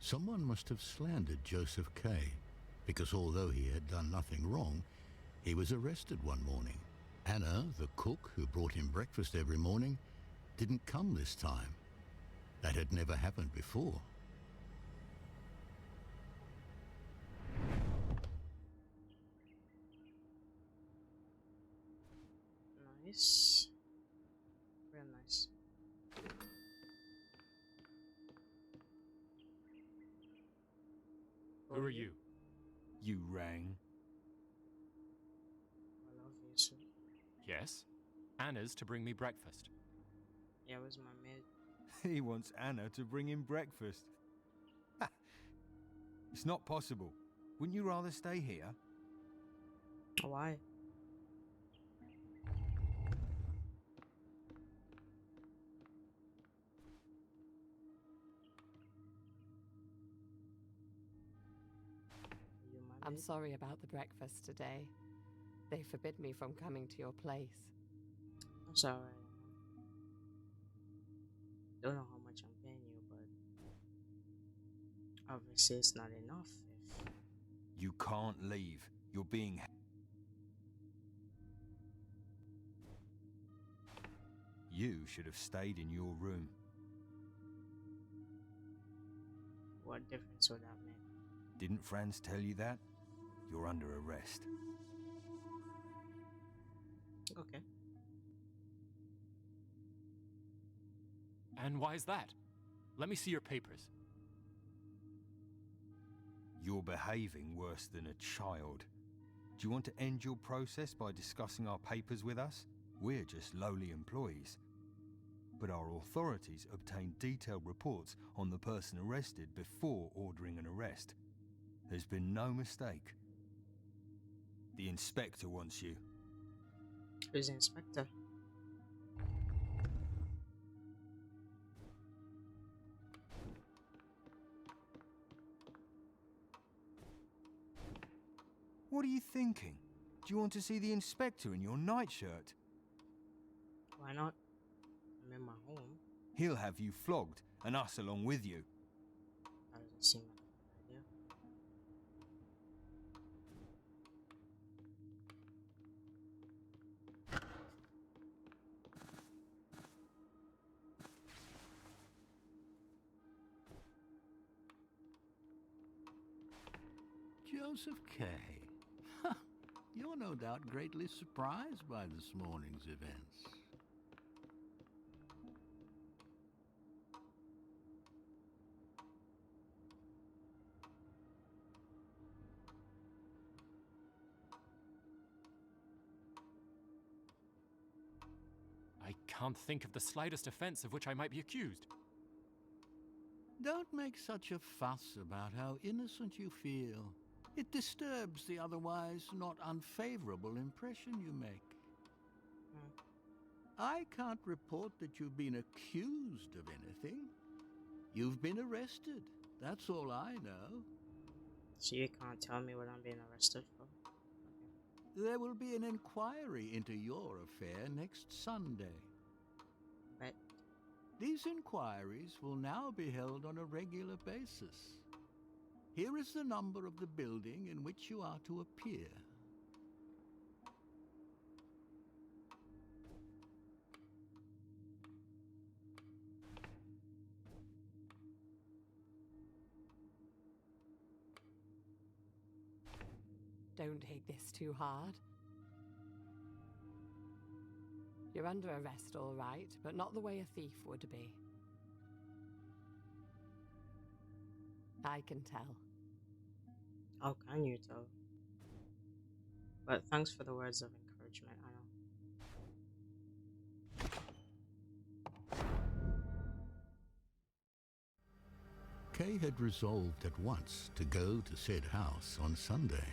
Someone must have slandered Joseph K, because although he had done nothing wrong, he was arrested one morning. Anna, the cook who brought him breakfast every morning, didn't come this time. That had never happened before. Nice. Real nice. Who are you? You rang. Well, obviously. Yes? Anna's to bring me breakfast. Yeah, it was my maid. He wants Anna to bring him breakfast. Ha! It's not possible. Wouldn't you rather stay here? Why? You my I'm maid? sorry about the breakfast today. They forbid me from coming to your place. That's alright. Don't know how much I'm paying you, but obviously it's not enough. If You can't leave. You're being... You should have stayed in your room. what difference would that make? Didn't Franz tell you that? You're under arrest. Okay. And why is that? Let me see your papers. You're behaving worse than a child. Do you want to end your process by discussing our papers with us? We're just lowly employees. But our authorities obtain detailed reports on the person arrested before ordering an arrest. There's been no mistake. The inspector wants you. Who's the inspector? What are you thinking? Do you want to see the inspector in your nightshirt? Why not? I'm in my home. He'll have you flogged, and us along with you. That doesn't seem like a good idea. Joseph K. You're no doubt greatly surprised by this morning's events. I can't think of the slightest offense of which I might be accused. Don't make such a fuss about how innocent you feel. It disturbs the otherwise not unfavorable impression you make. I can't report that you've been accused of anything. You've been arrested. That's all I know. So you can't tell me what I'm being arrested for? Okay. There will be an inquiry into your affair next Sunday. But These inquiries will now be held on a regular basis. Here is the number of the building in which you are to appear. Don't take this too hard. You're under arrest, all right, but not the way a thief would be. I can tell. how can you tell? But thanks for the words of encouragement, Anna. Kay had resolved at once to go to said house on Sunday.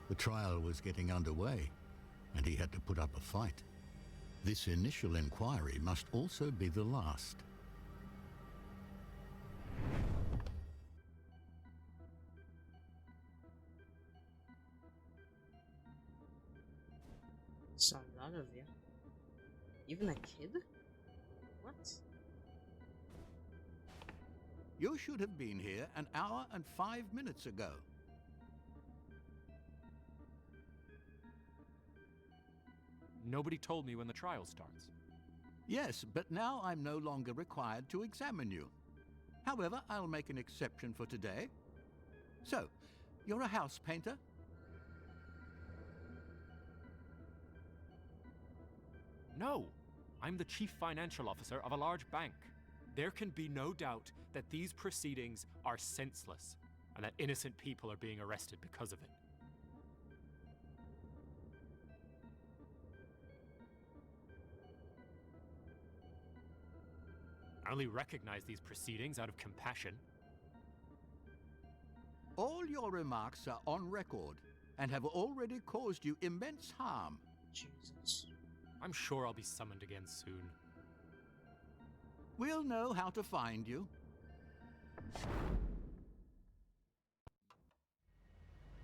The trial was getting underway, and he had to put up a fight. This initial inquiry must also be the last. It's a lot of you. Even a kid? What? You should have been here an hour and 5 minutes ago. Nobody told me when the trial starts. Yes, but now I'm no longer required to examine you. However, I'll make an exception for today. So, you're a house painter? No! I'm the chief financial officer of a large bank. There can be no doubt that these proceedings are senseless, and that innocent people are being arrested because of it. I only recognize these proceedings out of compassion. All your remarks are on record and have already caused you immense harm. Jesus. I'm sure I'll be summoned again soon. We'll know how to find you.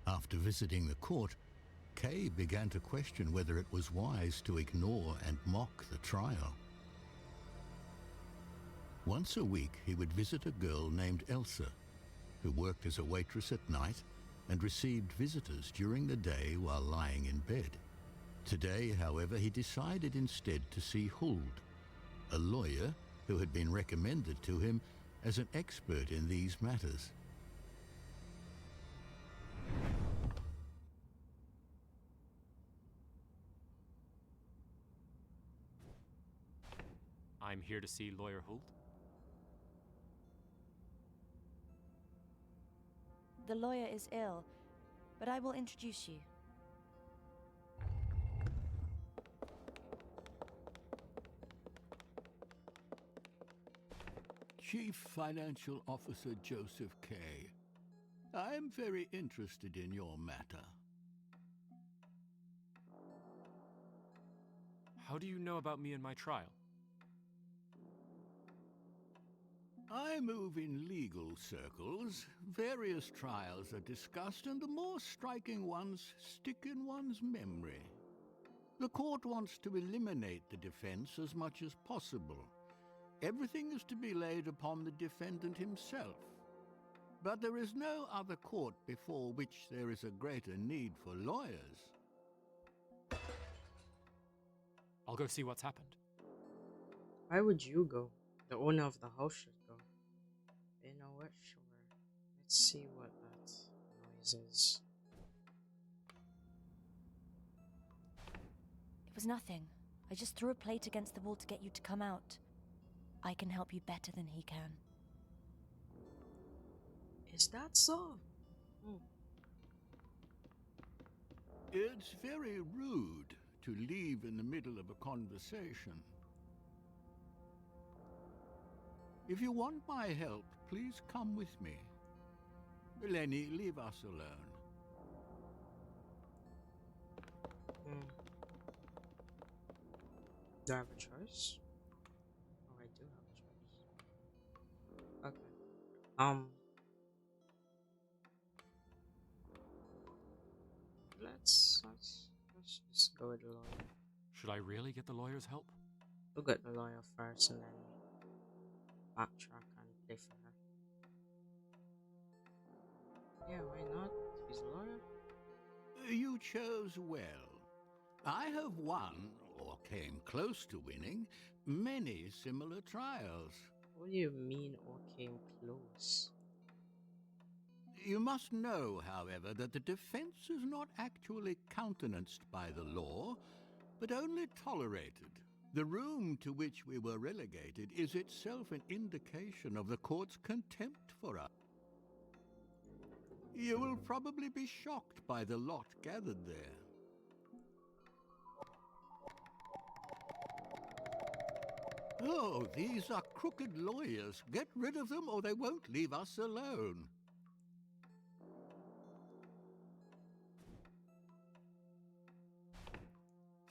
After visiting the court, Kay began to question whether it was wise to ignore and mock the trial. Once a week, he would visit a girl named Elsa, who worked as a waitress at night and received visitors during the day while lying in bed. Today, however, he decided instead to see Huld, a lawyer who had been recommended to him as an expert in these matters. I'm here to see Lawyer Huld. The lawyer is ill, but I will introduce you. Chief Financial Officer Joseph Kay. I am very interested in your matter. How do you know about me and my trial? I move in legal circles. Various trials are discussed, and the more striking ones stick in one's memory. The court wants to eliminate the defense as much as possible. Everything is to be laid upon the defendant himself. But there is no other court before which there is a greater need for lawyers. I'll go see what's happened. Why would you go? The owner of the house should go. You know what? Sure. Let's see what that noise is. It was nothing. I just threw a plate against the wall to get you to come out. I can help you better than he can. Is that so? It's very rude to leave in the middle of a conversation. If you want my help, please come with me. Lenny, leave us alone. Do I have a choice? Oh, I do have a choice. Okay. Let's just go with the lawyer. Should I really get the lawyer's help? We'll get the lawyer first and then backtrack and play for her. Yeah, why not? He's a lawyer. You chose well. I have won, or came close to winning, many similar trials. What do you mean, or came close? You must know, however, that the defense is not actually countenanced by the law, but only tolerated. The room to which we were relegated is itself an indication of the court's contempt for us. You will probably be shocked by the lot gathered there. Oh, these are crooked lawyers. Get rid of them or they won't leave us alone.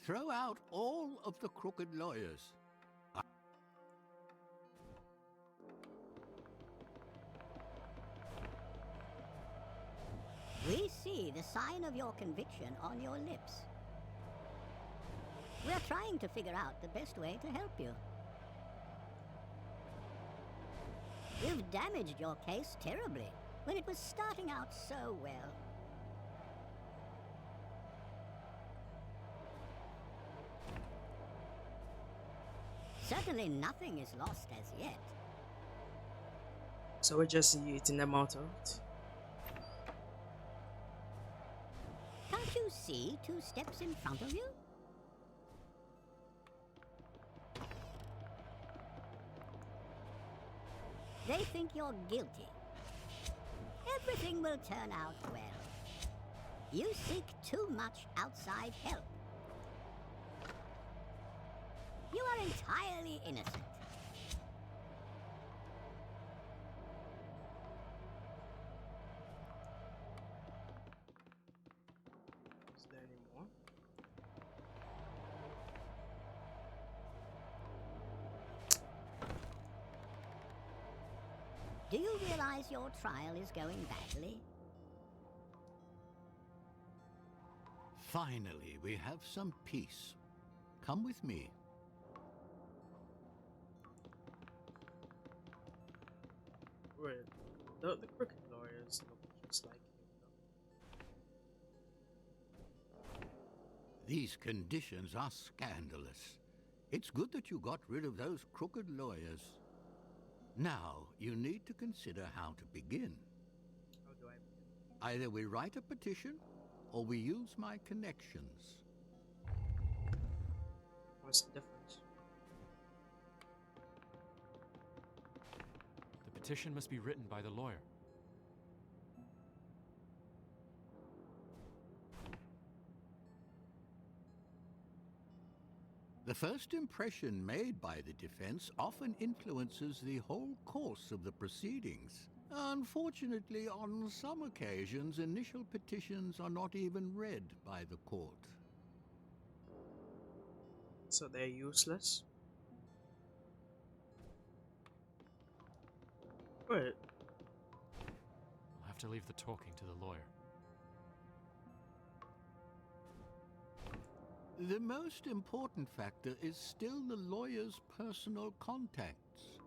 Throw out all of the crooked lawyers. We see the sign of your conviction on your lips. We're trying to figure out the best way to help you. You've damaged your case terribly when it was starting out so well. Certainly nothing is lost as yet. So we're just eating them out of it. Can't you see 2 steps in front of you? They think you're guilty. Everything will turn out well. You seek too much outside help. You are entirely innocent. Is there any more? Do you realize your trial is going badly? Finally, we have some peace. Come with me. Wait, the crooked lawyers look just like him, though. These conditions are scandalous. It's good that you got rid of those crooked lawyers. Now, you need to consider how to begin. How do I begin? Either we write a petition, or we use my connections. What's the difference? The petition must be written by the lawyer. The first impression made by the defense often influences the whole course of the proceedings. Unfortunately, on some occasions, initial petitions are not even read by the court. So they're useless? Wait, I'll have to leave the talking to the lawyer. The most important factor is still the lawyer's personal contacts.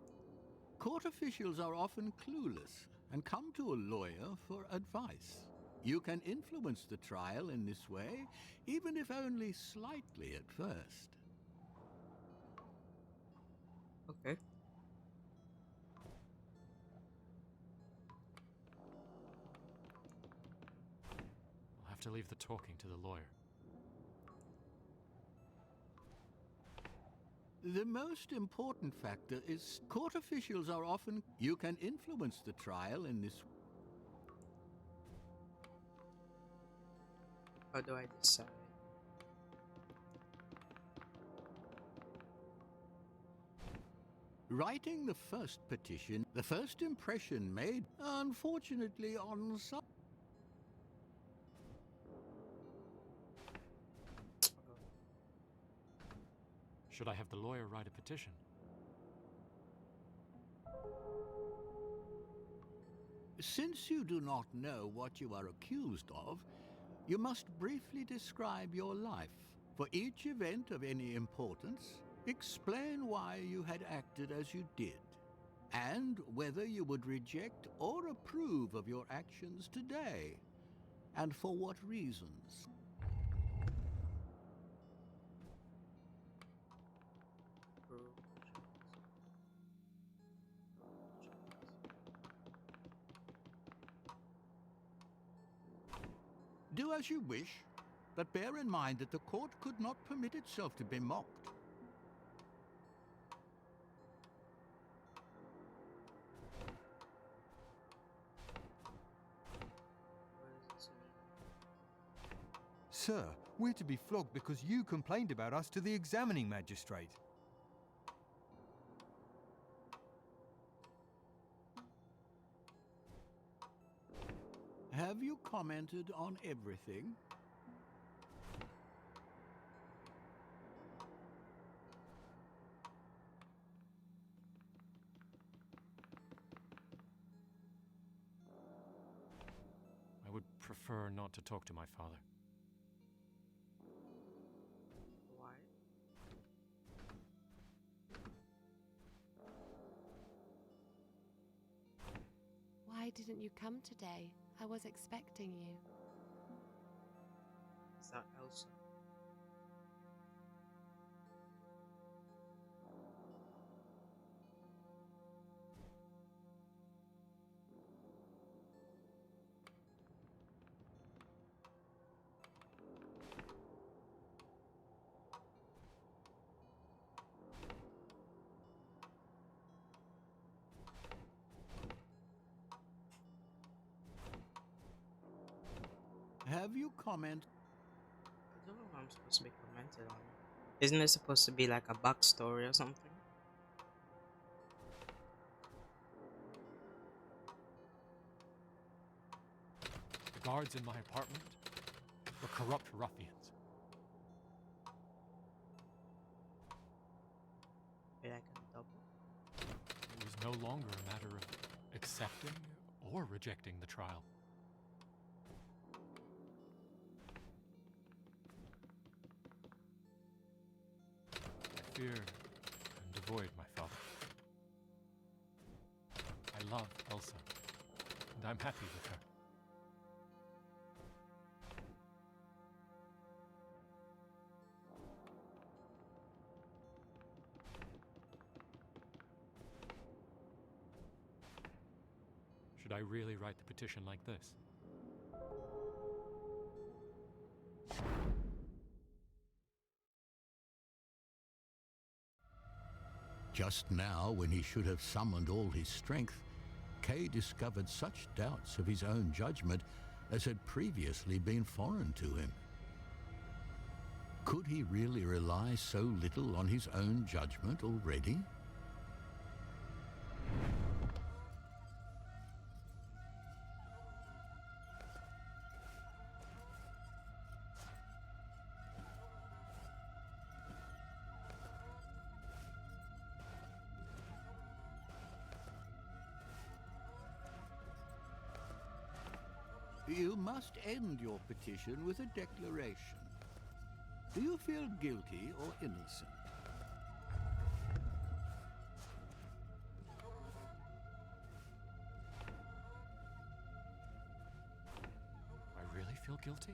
Court officials are often clueless and come to a lawyer for advice. You can influence the trial in this way, even if only slightly at first. okay. I'll have to leave the talking to the lawyer. The most important factor is court officials are often... You can influence the trial in this... How do I decide? Writing the first petition, the first impression made, unfortunately, on some... Should I have the lawyer write a petition? Since you do not know what you are accused of, you must briefly describe your life. For each event of any importance, explain why you had acted as you did, and whether you would reject or approve of your actions today, and for what reasons. Do as you wish, but bear in mind that the court could not permit itself to be mocked. Sir, we're to be flogged because you complained about us to the examining magistrate. Have you commented on everything? I would prefer not to talk to my father. Why? didn't you come today? I was expecting you. Is that Elsa? Have you comment? I don't know how I'm supposed to be commented on. Isn't it supposed to be like a backstory or something? The guards in my apartment were corrupt ruffians. Maybe I can double. It was no longer a matter of accepting or rejecting the trial. I fear and avoid my father. I love Elsa, and I'm happy with her. Should I really write the petition like this? Just now, when he should have summoned all his strength, Kay discovered such doubts of his own judgment as had previously been foreign to him. Could he really rely so little on his own judgment already? You must end your petition with a declaration. Do you feel guilty or innocent? I really feel guilty?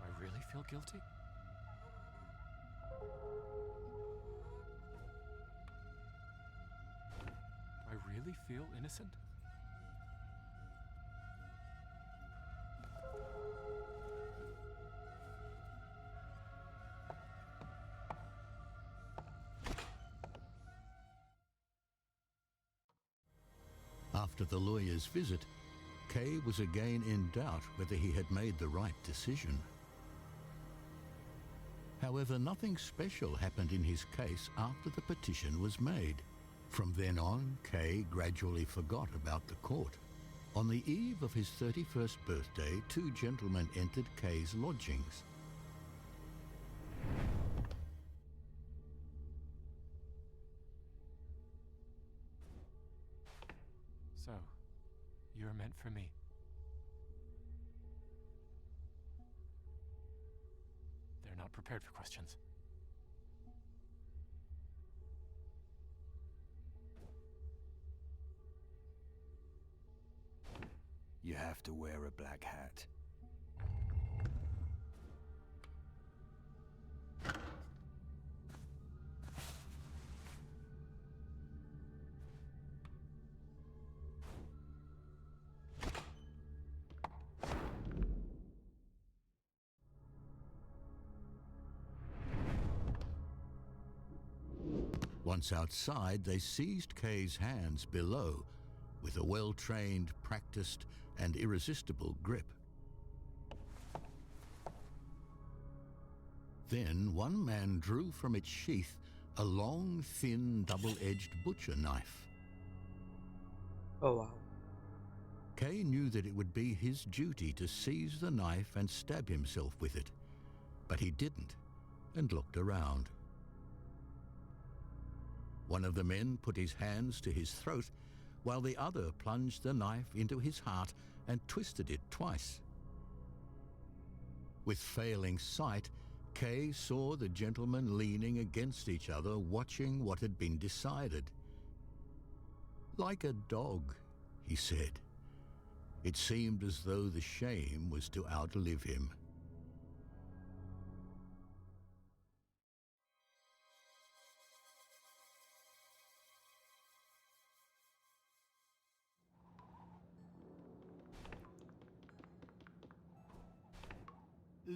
I really feel guilty? I really feel innocent? After the lawyer's visit, Kay was again in doubt whether he had made the right decision. However, nothing special happened in his case after the petition was made. From then on, Kay gradually forgot about the court. On the eve of his 31st birthday, two gentlemen entered Kay's lodgings. So, you're meant for me. They're not prepared for questions. You have to wear a black hat. Once outside, they seized Kay's hands below with a well-trained, practiced, and irresistible grip. Then one man drew from its sheath a long, thin, double-edged butcher knife. Oh wow. Kay knew that it would be his duty to seize the knife and stab himself with it, but he didn't, and looked around. One of the men put his hands to his throat, while the other plunged the knife into his heart and twisted it twice. With failing sight, Kay saw the gentlemen leaning against each other, watching what had been decided. Like a dog, he said. It seemed as though the shame was to outlive him.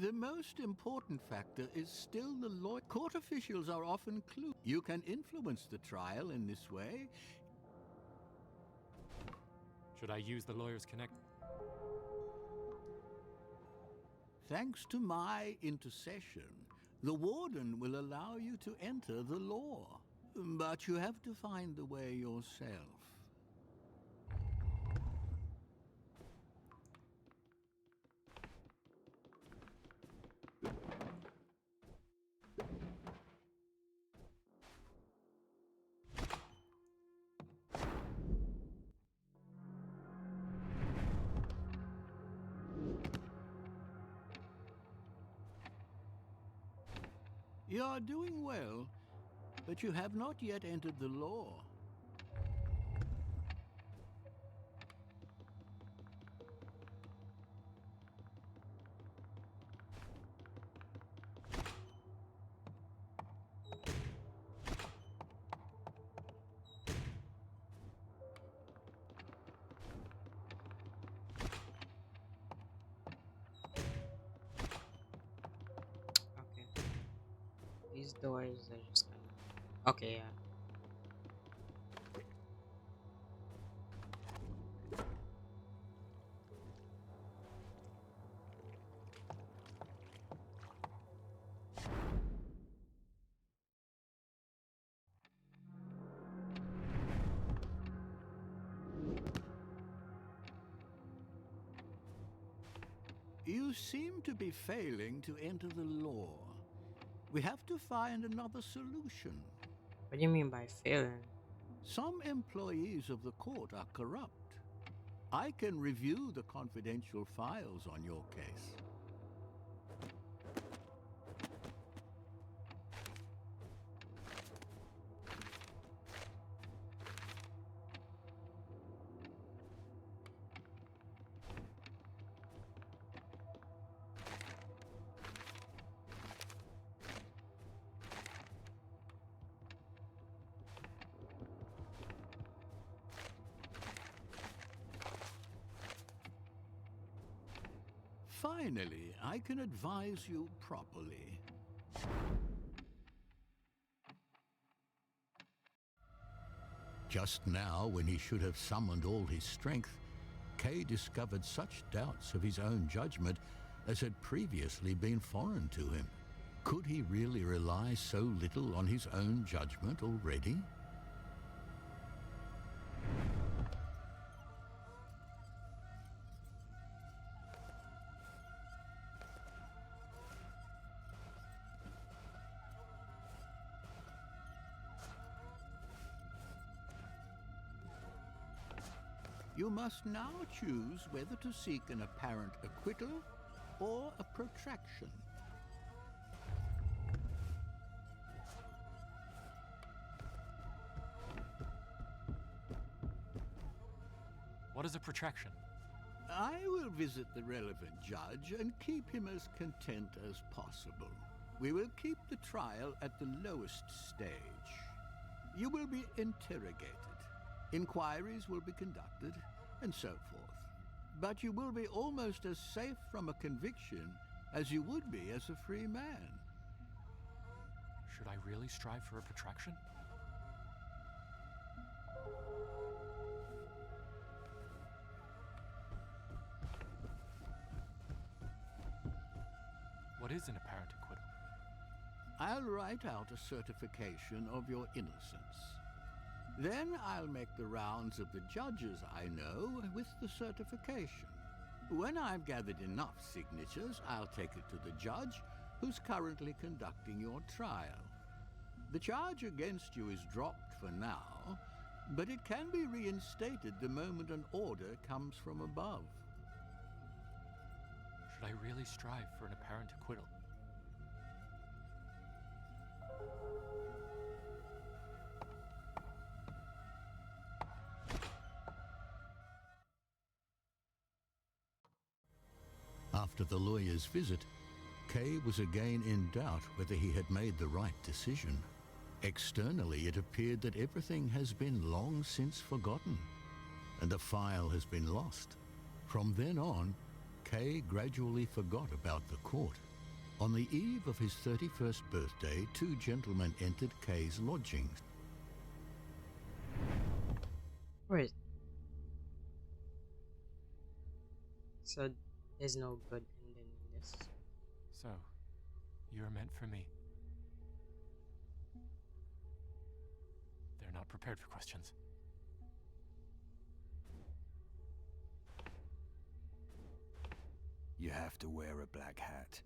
The most important factor is still the law. Court officials are often clueless. You can influence the trial in this way. Should I use the lawyer's connect? Thanks to my intercession, the warden will allow you to enter the law. But you have to find the way yourself. You are doing well, but you have not yet entered the law. Okay. These doors are just kind of... Okay, yeah. You seem to be failing to enter the law. We have to find another solution. What do you mean by failing? Some employees of the court are corrupt. I can review the confidential files on your case. Finally, I can advise you properly. Just now, when he should have summoned all his strength, Kay discovered such doubts of his own judgment as had previously been foreign to him. Could he really rely so little on his own judgment already? You must now choose whether to seek an apparent acquittal or a protraction. What is a protraction? I will visit the relevant judge and keep him as content as possible. We will keep the trial at the lowest stage. You will be interrogated. Inquiries will be conducted, and so forth. But you will be almost as safe from a conviction as you would be as a free man. Should I really strive for a protraction? What is an apparent acquittal? I'll write out a certification of your innocence. Then I'll make the rounds of the judges I know with the certification. When I've gathered enough signatures, I'll take it to the judge who's currently conducting your trial. The charge against you is dropped for now, but it can be reinstated the moment an order comes from above. Should I really strive for an apparent acquittal? after the lawyer's visit, Kay was again in doubt whether he had made the right decision. Externally, it appeared that everything has been long since forgotten, and the file has been lost. From then on, Kay gradually forgot about the court. On the eve of his 31st birthday, two gentlemen entered Kay's lodgings. Wait. So there's no good ending in this. So, you're meant for me. They're not prepared for questions. You have to wear a black hat.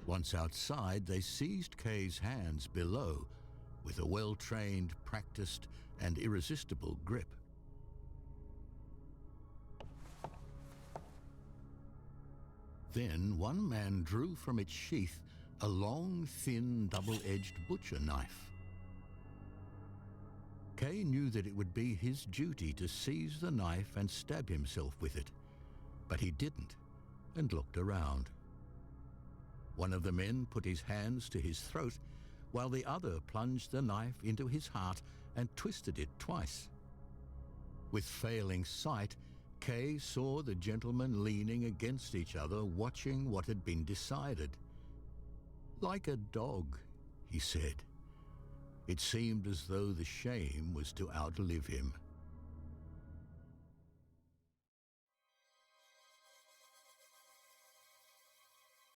Once outside, they seized Kay's hands below with a well-trained, practiced, and irresistible grip. Then one man drew from its sheath a long, thin, double-edged butcher knife. Kay knew that it would be his duty to seize the knife and stab himself with it, but he didn't, and looked around. One of the men put his hands to his throat, while the other plunged the knife into his heart and twisted it twice. With failing sight, Kay saw the gentlemen leaning against each other, watching what had been decided. "Like a dog," he said. It seemed as though the shame was to outlive him.